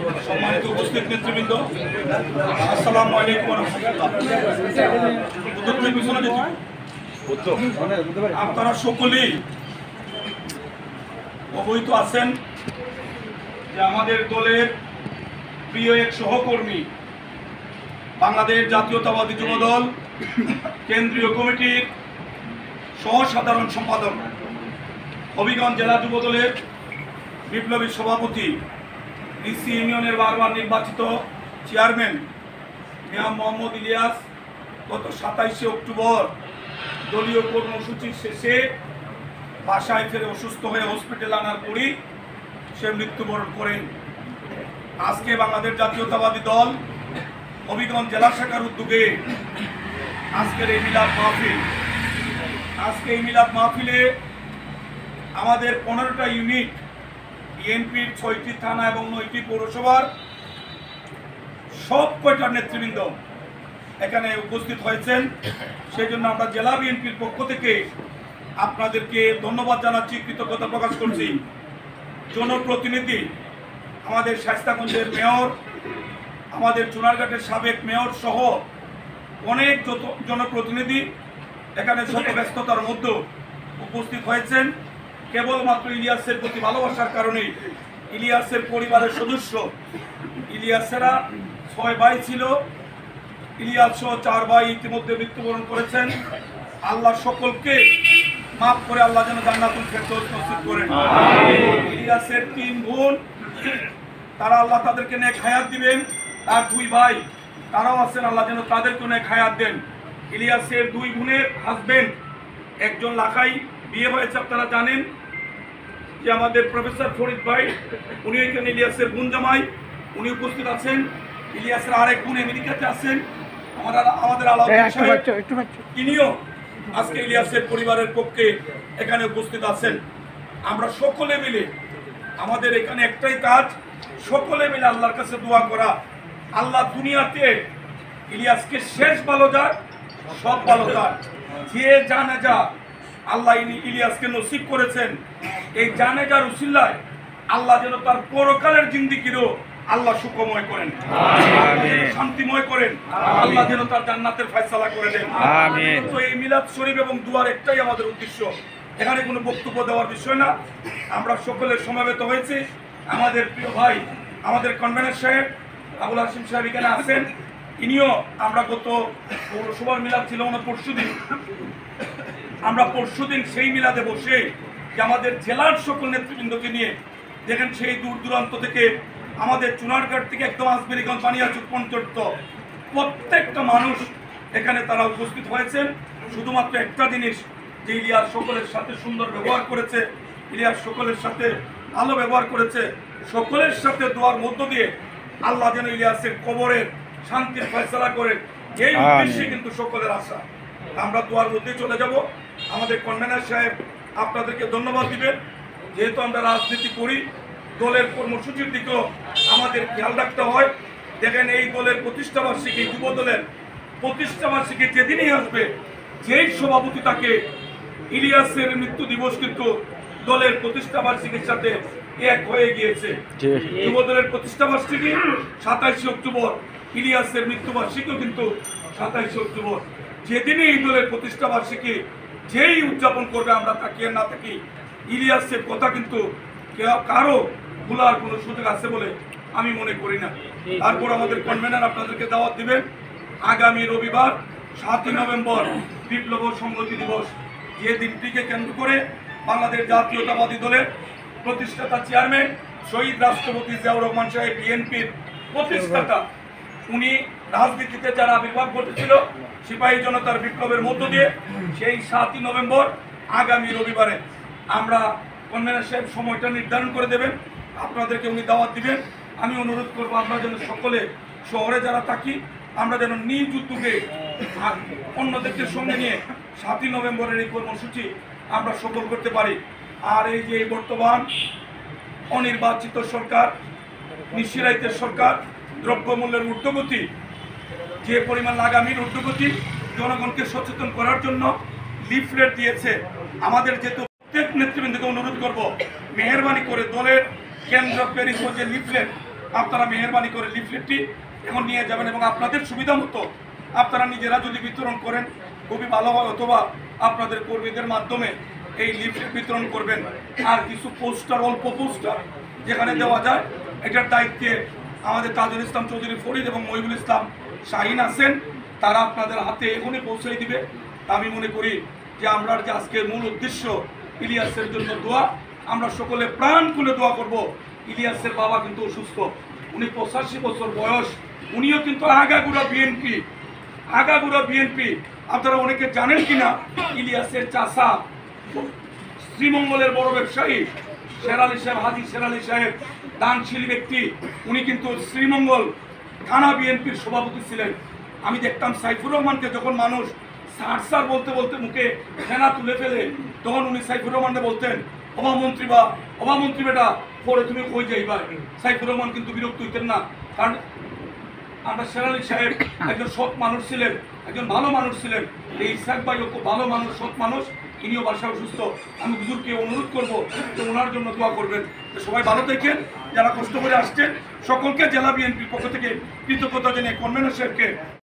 সম্মানিত উপস্থিত নেতৃবৃন্দ, আসসালামু আলাইকুম ওয়া রাহমাতুল্লাহ। আপনারা সকলেই অবহিত আছেন যে আমাদের দলের প্রিয় এক সহকর্মী, বাংলাদেশ জাতীয়তাবাদী যুবদল কেন্দ্রীয় কমিটির সহসাধারণ সম্পাদক, হবিগঞ্জ জেলা যুবদলের বিপ্লবী সভাপতি, ডিসি ইউনিয়নের বারবার নির্বাচিত চেয়ারম্যান মিয়া মোহাম্মদ ইলিয়াস গত 27শে অক্টোবর দলীয় কর্মসূচির শেষে বাসায় ফিরে অসুস্থ হয়ে হসপিটালে আনার পরই সে মৃত্যুবরণ করেন। আজকে বাংলাদেশ জাতীয়তাবাদী দল হবিগঞ্জ জেলা শাখার উদ্যোগে আজকের এই মিলাদ মাহফিল, এই মিলাদ মাহফিলে আমাদের 15টা ইউনিট, বিএনপির 6টি থানা এবং 9টি পৌরসভার সব কয়টার নেতৃবৃন্দ এখানে উপস্থিত হয়েছেন। সেই জন্য আমরা জেলা বিএনপির পক্ষ থেকে আপনাদেরকে ধন্যবাদ জানাচ্ছি, কৃতজ্ঞতা প্রকাশ করছি। জনপ্রতিনিধি, আমাদের শায়েস্তাগঞ্জের মেয়র, আমাদের চুনারঘাটের সাবেক মেয়র সহ অনেক জনপ্রতিনিধি এখানে শত ব্যস্ততার মধ্যে উপস্থিত হয়েছেন। কেবলমাত্র ইলিয়াসের প্রতি ভালোবাসার কারণে, ইলিয়াসের পরিবারের সদস্য, ইলিয়াসেরা 6 ভাই ছিল, ইলিয়াস সহ 4 ভাই ইতিমধ্যে মৃত্যুবরণ করেছেন। আল্লাহ সকলকে মাফ করে আল্লাহ যেন জান্নাতুল ফেরদৌস নসিব করেন। ইলিয়াসের 3 বোন, তারা আল্লাহ তাদেরকে নেক হায়াত দিবেন। তার 2 ভাই তারাও আছেন, আল্লাহ যেন তাদেরকে নেক হায়াত দেন। ইলিয়াসের 2 বোনের হাজবেন্ড, একজন লাখাই বিয়ে হয়েছে, আপনারা জানেন যে আমাদের প্রফেসর ফরিদ ভাই, উনি এখানে ইলিয়াসের বোন জামাই, উনি উপস্থিত আছেন। ইলিয়াসের আরেক বোন আমেরিকাতে আছেন, আমাদের আলাউদ্দিন সাহেব, তিনিও আজকে ইলিয়াসের পরিবারের পক্ষে এখানে উপস্থিত আছেন। আমরা সকলে মিলে, আমাদের এখানে একটাই কাজ, সকলে মিলে আল্লাহর কাছে দোয়া করা, আল্লাহ দুনিয়াতে ইলিয়াসকে শেষ ভালো যাক, সব ভালো যাক। যে জানেজা আল্লাহ ইলিয়াসকে নসিব করেছেন, এই জানেজার উসিলায় আল্লাহ যেন তার পরকালের জিন্দেগিরও আল্লাহ সুখময় করেন, শান্তিময় করেন, আল্লাহ যেন তার জান্নাতের ফয়সালা করে দেন। তো এই মিলাদ শরীফ এবং দুয়ার একটাই আমাদের উদ্দেশ্য, এখানে কোনো বক্তব্য দেওয়ার বিষয় না। আমরা সকলে সমাবেত হয়েছি। আমাদের প্রিয় ভাই, আমাদের কনভেনর সাহেব আবুল হাশিম সাহেব এখানে আছেন, ইনিও, আমরা গত পৌরসভার মিলাদ ছিল না পরশুদিন, আমরা পরশুদিন সেই মিলাদে বসে যে আমাদের জেলার সকল নেতৃবৃন্দকে নিয়ে, দেখেন সেই দূর দূরান্ত থেকে, আমাদের চুনারঘাট থেকে একদম আসবেরিগঞ্জ, বানিয়াচক পর্যন্ত প্রত্যেকটা মানুষ এখানে তারা উপস্থিত হয়েছেন। শুধুমাত্র একটা জিনিস, যে ইলিয়াস সকলের সাথে সুন্দর ব্যবহার করেছে, ইলিয়াস সকলের সাথে ভালো ব্যবহার করেছে, সকলের সাথে দোয়ার মধ্য দিয়ে আল্লাহ যেন ইলিয়াসের কবরের শান্তির ফয়সালা করেন, এই উদ্দেশ্যে কিন্তু সকলের আশা। আমরা দোয়ার মধ্যে চলে যাব। আমাদের কনভেনর সাহেব আপনাদেরকে ধন্যবাদ দিবেন। যেহেতু আমরা রাজনীতি করি, দলের কর্মসূচির দিকেও আমাদের খেয়াল রাখতে হয়। দেখেন, এই দলের প্রতিষ্ঠাবার্ষিকী, যুব দলের প্রতিষ্ঠাবার্ষিকী যেদিনই আসবে, যেই সভাপতি তাকে, ইলিয়াসের মৃত্যু দিবস কিন্তু দলের প্রতিষ্ঠাবার্ষিকীর সাথে এক হয়ে গিয়েছে। যুব দলের প্রতিষ্ঠাবার্ষিকী 27শে অক্টোবর, ইলিয়াসের মৃত্যুবার্ষিকীও কিন্তু 27শে অক্টোবর। যেদিনই এই দলের প্রতিষ্ঠাবার্ষিকী যেই উদযাপন করবে, আমরা তাকিয়ে না থাকি, ইলিয়াসের কথা কিন্তু কারো ভুলার কোনো সুযোগ আছে বলে আমি মনে করি না। তারপর আমাদের কনভেনর আপনাদেরকে দাওয়াত দিবেন, আগামী রবিবার 7ই নভেম্বর বিপ্লব সংহতি দিবস, যে দিনটিকে কেন্দ্র করে বাংলাদেশ জাতীয়তাবাদী দলের প্রতিষ্ঠাতা চেয়ারম্যান শহীদ রাষ্ট্রপতি জিয়াউর রহমান সাহেব, বিএনপির প্রতিষ্ঠাতা, উনি রাজনীতিতে যারা আবির্ভাব ঘটেছিল সিপাহী জনতার বিপ্লবের মধ্য দিয়ে, সেই 7ই নভেম্বর আগামী রবিবারে আমরা কনভেনর সাহেব সময়টা নির্ধারণ করে দেবেন, আপনাদেরকে উনি দাওয়াত দিবেন। আমি অনুরোধ করবো, আমরা যেন সকলে শহরে যারা থাকি, আমরা যেন নিজ উদ্যোগে অন্যদেরকে সঙ্গে নিয়ে 7ই নভেম্বরের এই কর্মসূচি আমরা সফল করতে পারি। আর এই যে বর্তমান অনির্বাচিত সরকার, নিশিরাইতের সরকার, দ্রব্যমূল্যের ঊর্ধ্বগতি, যে পরিমাণ আগামীর ঊর্ধ্বগতি, জনগণকে সচেতন করার জন্য লিফলেট দিয়েছে। আমাদের যেহেতু প্রত্যেক নেতৃবৃন্দকে অনুরোধ করব, মেহরবানি করে দলের কেন্দ্র প্রেরিত যে লিফলেট, আপনারা মেহেরবানি করে লিফলেটটি এখন নিয়ে যাবেন এবং আপনাদের সুবিধা মতো আপনারা নিজেরা যদি বিতরণ করেন খুবই ভালো হয়, অথবা আপনাদের কর্মীদের মাধ্যমে এই লিফলেট বিতরণ করবেন। আর কিছু পোস্টার, অল্প পোস্টার যেখানে দেওয়া যায়, এটার দায়িত্বে আমাদের তাজুল ইসলাম চৌধুরী ফরিদ এবং মহিবুল ইসলাম শাহিন আছেন, তারা আপনাদের হাতে এখনই পৌঁছে দিবে। আমি মনে করি যে আমরা যে আজকের মূল উদ্দেশ্য ইলিয়াসের জন্য দোয়া, আমরা সকলে প্রাণ খুলে দোয়া করব। ইলিয়াসের বাবা কিন্তু অসুস্থ, উনি 85 বছর বয়স, উনিও কিন্তু আগাগোড়া বিএনপি। আপনারা অনেকে জানেন কিনা, ইলিয়াসের চাচা শ্রীমঙ্গলের বড় ব্যবসায়ী শেরালি সাহেব, হাজি শেরালি সাহেব, দানশীল ব্যক্তি, উনি কিন্তু শ্রীমঙ্গল থানা বিএনপির সভাপতি ছিলেন। আমি দেখতাম সাইফুর রহমানকে যখন মানুষ স্যার বলতে বলতে মুখে ফেনা তুলে ফেলে, তখন উনি সাইফুর রহমানকে বলতেন অভামন্ত্রী বেটা, পরে তুমি কই যাইবা। সাইফুর রহমান কিন্তু বিরক্ত হইতেন না, কারণ আমরা শেরালি সাহেব একজন সৎ মানুষ ছিলেন, একজন ভালো মানুষ ছিলেন। এই ইসহাক ভাইও খুব ভালো মানুষ, সৎ মানুষ, ইনিও বাসায় অসুস্থ। আমি হুজুরকে অনুরোধ করবো যে ওনার জন্য দোয়া করবেন। সবাই ভালো থাকেন, যারা কষ্ট করে আসছেন সকলকে জেলা বিএনপির পক্ষ থেকে কৃতজ্ঞতা জানিয়ে কনভেনর সাহেবকে